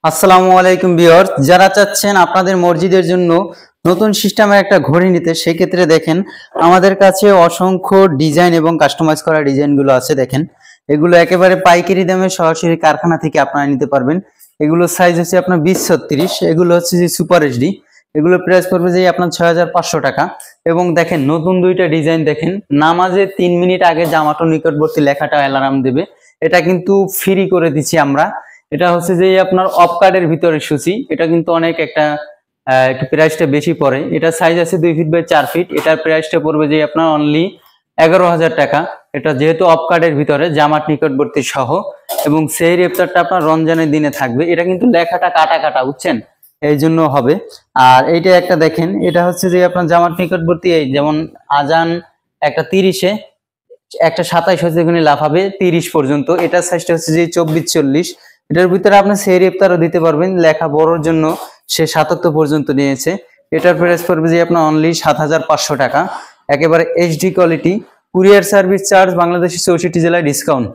আসসালামু আলাইকুম ভিউয়ার্স, যারা চাচ্ছেন আপনাদের মসজিদের জন্য নতুন সিস্টেমের একটা ঘড়ি নিতে, সেই ক্ষেত্রে দেখেন আমাদের কাছে অসংখ্য ডিজাইন এবং কাস্টমাইজ করা ডিজাইনগুলো আছে। দেখেন এগুলো একেবারে পাইকারি দামে সরাসরি কারখানা থেকে আপনারা নিতে পারবেন। এগুলো সাইজ হচ্ছে আপনার 20-36, এগুলো হচ্ছে যে সুপার এইচডি। এগুলো প্রাইস পড়বে যে আপনার 6500 টাকা। এবং দেখেন নতুন দুইটা ডিজাইন, দেখেন নামাজে 3 মিনিট আগে জামাটো নিকটবর্তী লেখাটা অ্যালার্ম দেবে, এটা কিন্তু ফ্রি করে দিচ্ছি আমরা। এটা হচ্ছে যে আপনার অফ কার্ডের ভিতরে সূচি, এটা কিন্তু অনেক একটু প্রাইসটা বেশি পড়ে। এটা সাইজ আছে 2 ফিট বাই 4 ফিট। এটার প্রাইসটা পড়বে যে আপনার অনলি 11,000 টাকা। এটা যেহেতু অফ কার্ডের ভিতরে জামাত নিকটবর্তী সহ, এবং সেই ইফতারটা আপনার রমজানের দিনে থাকবে। এটা কিন্তু লেখাটা কাটা কাটা, বুঝছেন, এই জন্য হবে। আর এইটা একটা দেখেন, এটা হচ্ছে যে আপনার জামাত নিকটবর্তী, এই যেমন আজান একটা 30-এ, একটা 27 হচ্ছে এখানে লাফাবে 30 পর্যন্ত। এটা সাইজটা হচ্ছে যে 24-40। এটার ভিতরে আপনি সেহরি ইফতারও দিতে পারবেন, লেখা বড়র জন্য সে 77 পর্যন্ত নিয়েছে। এটার প্রাইস পড়বে যে আপনার অনলি 7500 টাকা। একেবারে HD quality, courier service charge বাংলাদেশের 64 জেলায় ডিসকাউন্ট।